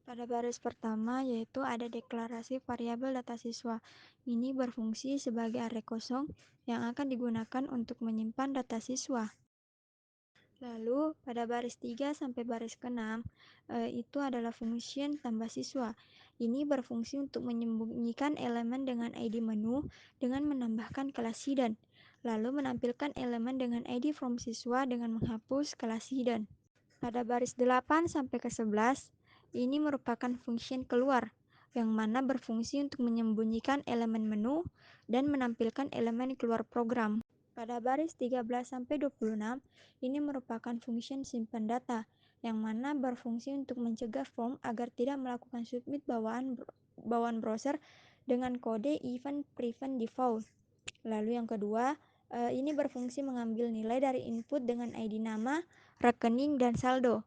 Pada baris pertama yaitu ada deklarasi variabel data siswa. Ini berfungsi sebagai array kosong yang akan digunakan untuk menyimpan data siswa. Lalu pada baris 3 sampai baris ke-6 itu adalah function tambah siswa. Ini berfungsi untuk menyembunyikan elemen dengan ID menu dengan menambahkan kelas hidden. Lalu menampilkan elemen dengan ID from siswa dengan menghapus kelas hidden. Pada baris 8 sampai ke 11 ini merupakan function keluar yang mana berfungsi untuk menyembunyikan elemen menu dan menampilkan elemen keluar program. Pada baris 13 sampai 26 ini merupakan function simpan data yang mana berfungsi untuk mencegah form agar tidak melakukan submit bawaan browser dengan kode event prevent default. Lalu yang kedua, ini berfungsi mengambil nilai dari input dengan ID nama, rekening, dan saldo.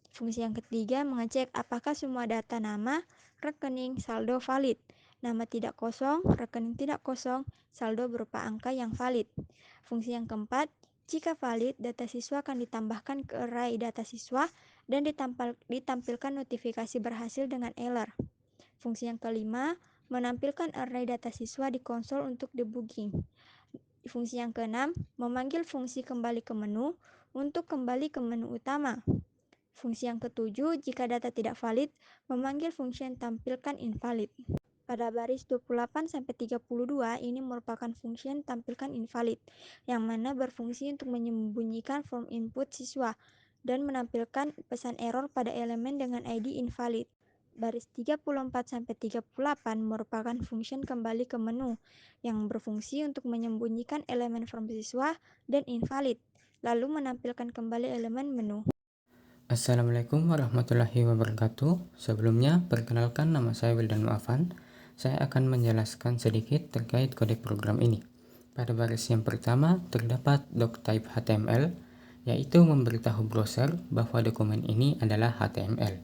Fungsi yang ketiga mengecek apakah semua data nama, rekening, saldo valid. Nama tidak kosong, rekening tidak kosong, saldo berupa angka yang valid. Fungsi yang keempat, jika valid, data siswa akan ditambahkan ke array data siswa dan ditampilkan notifikasi berhasil dengan error. Fungsi yang kelima, menampilkan array data siswa di konsol untuk debugging. Fungsi yang keenam, memanggil fungsi kembali ke menu untuk kembali ke menu utama. Fungsi yang ketujuh, jika data tidak valid, memanggil fungsi yang tampilkan invalid. Pada baris 28-32 ini merupakan fungsi yang tampilkan invalid, yang mana berfungsi untuk menyembunyikan form input siswa dan menampilkan pesan error pada elemen dengan ID invalid. Baris 34-38 merupakan fungsi kembali ke menu, yang berfungsi untuk menyembunyikan elemen from siswa dan invalid, lalu menampilkan kembali elemen menu. Assalamualaikum warahmatullahi wabarakatuh. Sebelumnya, perkenalkan nama saya Wildan Muafan. Saya akan menjelaskan sedikit terkait kode program ini. Pada baris yang pertama, terdapat doctype HTML, yaitu memberitahu browser bahwa dokumen ini adalah HTML.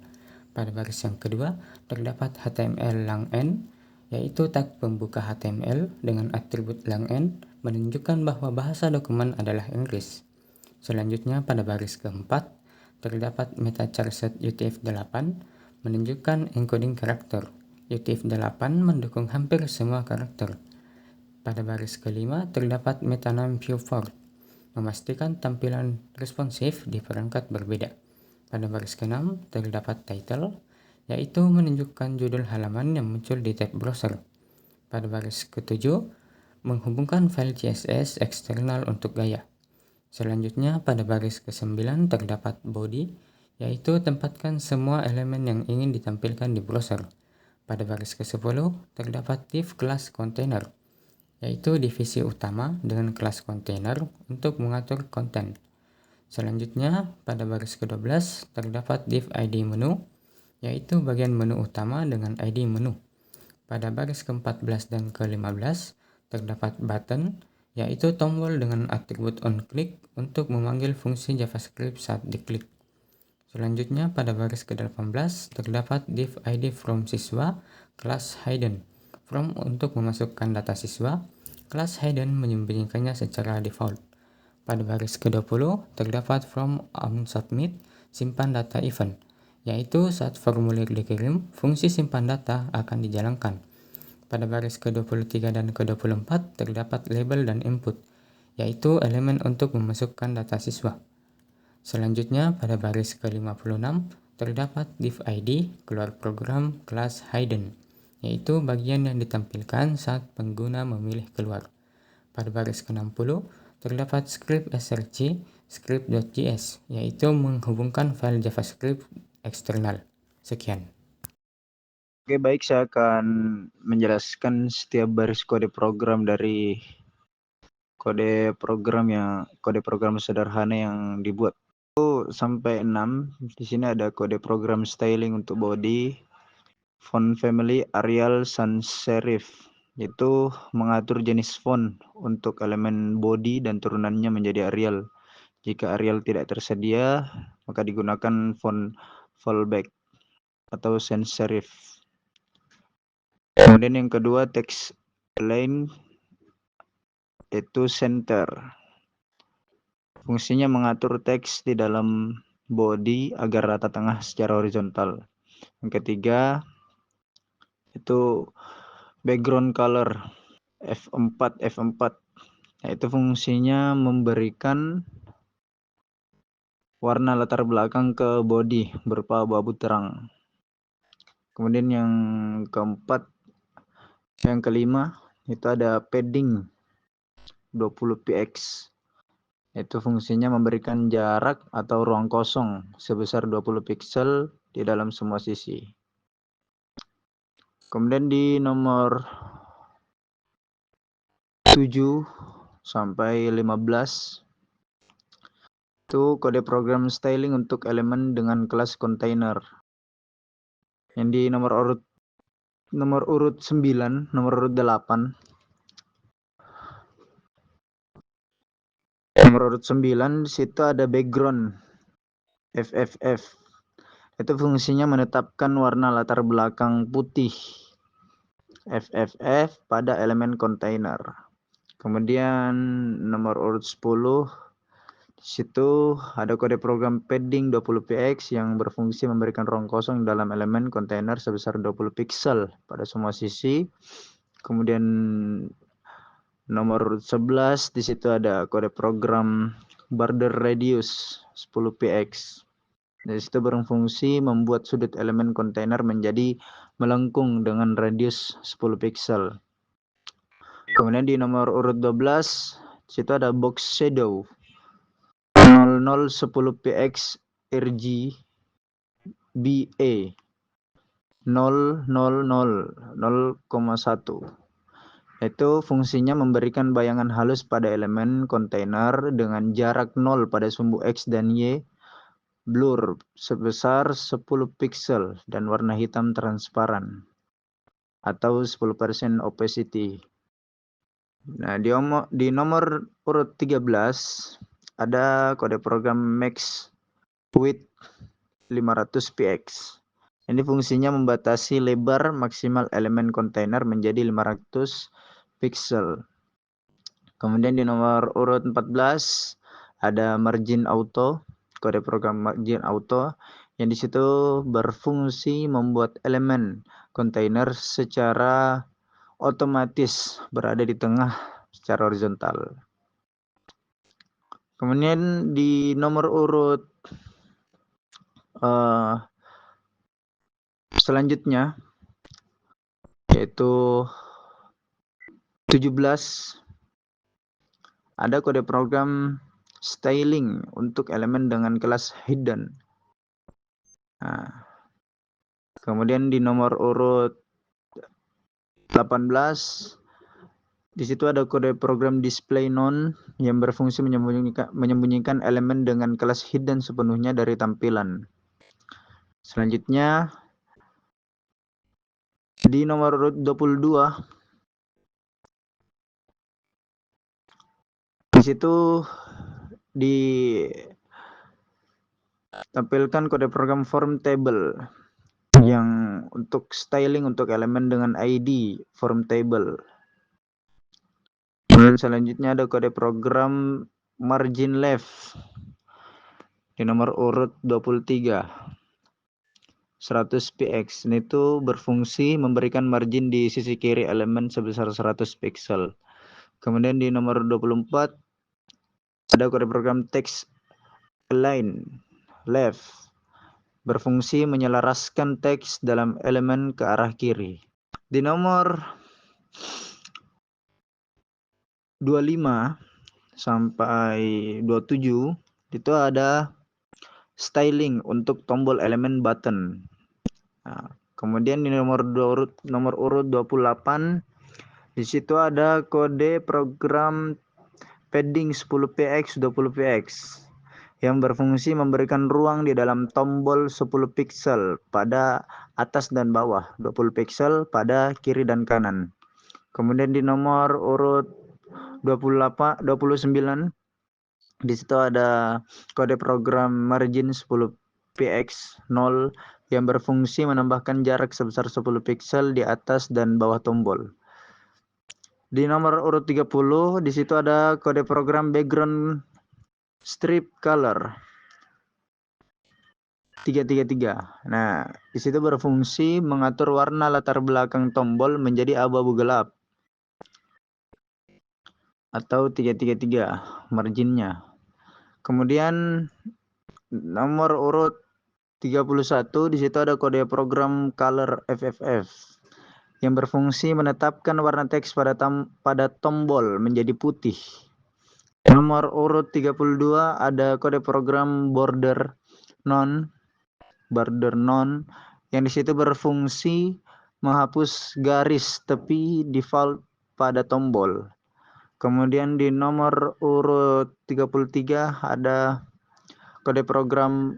Pada baris yang kedua, terdapat HTML lang_n, yaitu tag pembuka HTML dengan atribut lang_n menunjukkan bahwa bahasa dokumen adalah Inggris. Selanjutnya, pada baris keempat, terdapat metacharset UTF-8 menunjukkan encoding karakter. UTF-8 mendukung hampir semua karakter. Pada baris kelima, terdapat metaname viewport, memastikan tampilan responsif di perangkat berbeda. Pada baris ke-6, terdapat title, yaitu menunjukkan judul halaman yang muncul di tab browser. Pada baris ke-7, menghubungkan file CSS eksternal untuk gaya. Selanjutnya, pada baris ke-9 terdapat body, yaitu tempatkan semua elemen yang ingin ditampilkan di browser. Pada baris ke-10 terdapat div kelas container, yaitu divisi utama dengan kelas container untuk mengatur konten. Selanjutnya, pada baris ke-12 terdapat div ID menu, yaitu bagian menu utama dengan ID menu. Pada baris ke-14 dan ke-15 terdapat button, yaitu tombol dengan atribut onClick untuk memanggil fungsi JavaScript saat diklik. Selanjutnya, pada baris ke-18 terdapat div ID from siswa, kelas hidden. From untuk memasukkan data siswa, kelas hidden menyembunyikannya secara default. Pada baris ke-20 terdapat from onSubmit, simpan data event, yaitu saat formulir dikirim, fungsi simpan data akan dijalankan. Pada baris ke-23 dan ke-24 terdapat label dan input, yaitu elemen untuk memasukkan data siswa. Selanjutnya, pada baris ke-56 terdapat div ID keluar program kelas hidden, yaitu bagian yang ditampilkan saat pengguna memilih keluar. Pada baris ke-60 terdapat script src script.js, yaitu menghubungkan file JavaScript eksternal. Sekian. Oke, baik, saya akan menjelaskan setiap baris kode program dari kode program sederhana yang dibuat. Sampai 6. Di sini ada kode program styling untuk body, font family Arial sans serif, yaitu mengatur jenis font untuk elemen body dan turunannya menjadi Arial. Jika Arial tidak tersedia, maka digunakan font fallback atau sans serif. Kemudian yang kedua, text align, yaitu center. Fungsinya mengatur teks di dalam body agar rata tengah secara horizontal. Yang ketiga itu background color F4. Nah, itu fungsinya memberikan warna latar belakang ke body berupa abu-abu terang. Kemudian yang kelima itu ada padding 20 px. Itu fungsinya memberikan jarak atau ruang kosong sebesar 20 pixel di dalam semua sisi. Kemudian di nomor 7 sampai 15 itu kode program styling untuk elemen dengan kelas container. Yang di nomor urut 9, nomor urut 8. Nomor urut 9 di situ ada background FFF. Itu fungsinya menetapkan warna latar belakang putih FFF pada elemen kontainer. Kemudian nomor urut 10 di situ ada kode program padding 20 px yang berfungsi memberikan ruang kosong dalam elemen kontainer sebesar 20 pixel pada semua sisi. Kemudian nomor urut 11 di situ ada kode program border radius 10 px. Di situ berfungsi membuat sudut elemen kontainer menjadi melengkung dengan radius 10 pixel. Kemudian di nomor urut 12 situ ada box shadow 0010 px RG BA 0,1. Itu fungsinya memberikan bayangan halus pada elemen kontainer dengan jarak 0 pada sumbu X dan Y, blur sebesar 10 pixel dan warna hitam transparan atau 10% opacity. Nah, di nomor urut 13 ada kode program max width 500 px. Ini fungsinya membatasi lebar maksimal elemen kontainer menjadi 500 pixel. Kemudian di nomor urut 14 ada margin auto, kode program margin auto yang di situ berfungsi membuat elemen kontainer secara otomatis berada di tengah secara horizontal. Kemudian di nomor urut selanjutnya yaitu 17 ada kode program styling untuk elemen dengan kelas hidden. Nah, kemudian di nomor urut 18 di situ ada kode program display none yang berfungsi menyembunyikan elemen dengan kelas hidden sepenuhnya dari tampilan. Selanjutnya di nomor urut 22 di situ ditampilkan kode program form table yang untuk styling untuk elemen dengan ID form table. Kemudian selanjutnya ada kode program margin left di nomor urut 23 100 px. Itu berfungsi memberikan margin di sisi kiri elemen sebesar 100 pixel. Kemudian di nomor 24 ada kode program text align left berfungsi menyelaraskan teks dalam elemen ke arah kiri. Di nomor 25 sampai 27 itu ada styling untuk tombol elemen button. Nah, kemudian di nomor urut 28 di situ ada kode program padding 10 px 20 px yang berfungsi memberikan ruang di dalam tombol 10 pixel pada atas dan bawah, 20 pixel pada kiri dan kanan. Kemudian di nomor urut 29 di situ ada kode program margin 10 px 0 yang berfungsi menambahkan jarak sebesar 10 pixel di atas dan bawah tombol. Di nomor urut 30 di situ ada kode program background strip color 333. Nah, di situ berfungsi mengatur warna latar belakang tombol menjadi abu-abu gelap atau 333 marginnya. Kemudian nomor urut 31 di situ ada kode program color FFF yang berfungsi menetapkan warna teks pada tombol menjadi putih. Nomor urut 32 ada kode program border non yang di situ berfungsi menghapus garis tepi default pada tombol. Kemudian di nomor urut 33 ada kode program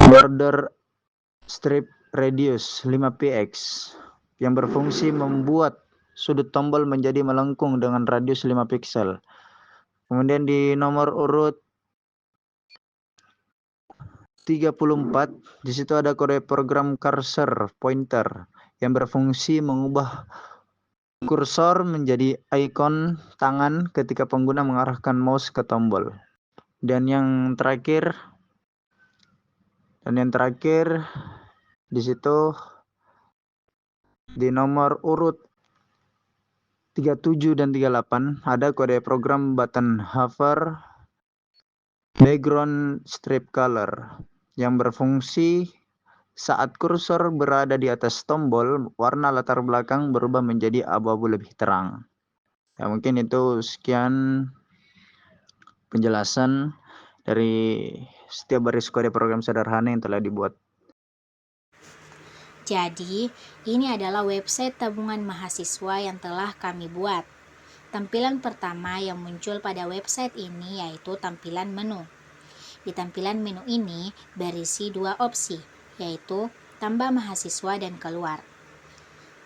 border strip radius 5px yang berfungsi membuat sudut tombol menjadi melengkung dengan radius 5 pixel. Kemudian di nomor urut 34 di situ ada kode program cursor pointer yang berfungsi mengubah kursor menjadi ikon tangan ketika pengguna mengarahkan mouse ke tombol. Dan yang terakhir di situ di nomor urut 37 dan 38 ada kode program button hover background strip color yang berfungsi saat kursor berada di atas tombol, warna latar belakang berubah menjadi abu-abu lebih terang. Ya, mungkin itu sekian penjelasan dari setiap baris kode program sederhana yang telah dibuat. Jadi, ini adalah website tabungan mahasiswa yang telah kami buat. Tampilan pertama yang muncul pada website ini yaitu tampilan menu. Di tampilan menu ini berisi dua opsi, yaitu tambah mahasiswa dan keluar.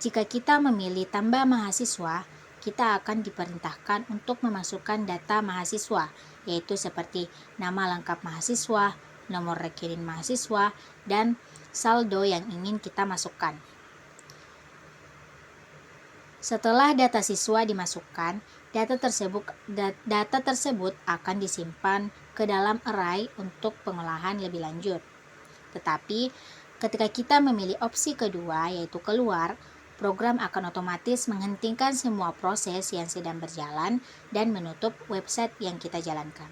Jika kita memilih tambah mahasiswa, kita akan diperintahkan untuk memasukkan data mahasiswa, yaitu seperti nama lengkap mahasiswa, nomor rekening mahasiswa, dan saldo yang ingin kita masukkan. Setelah data siswa dimasukkan, data tersebut akan disimpan ke dalam array untuk pengolahan lebih lanjut. Tetapi, ketika kita memilih opsi kedua yaitu keluar, program akan otomatis menghentikan semua proses yang sedang berjalan dan menutup website yang kita jalankan.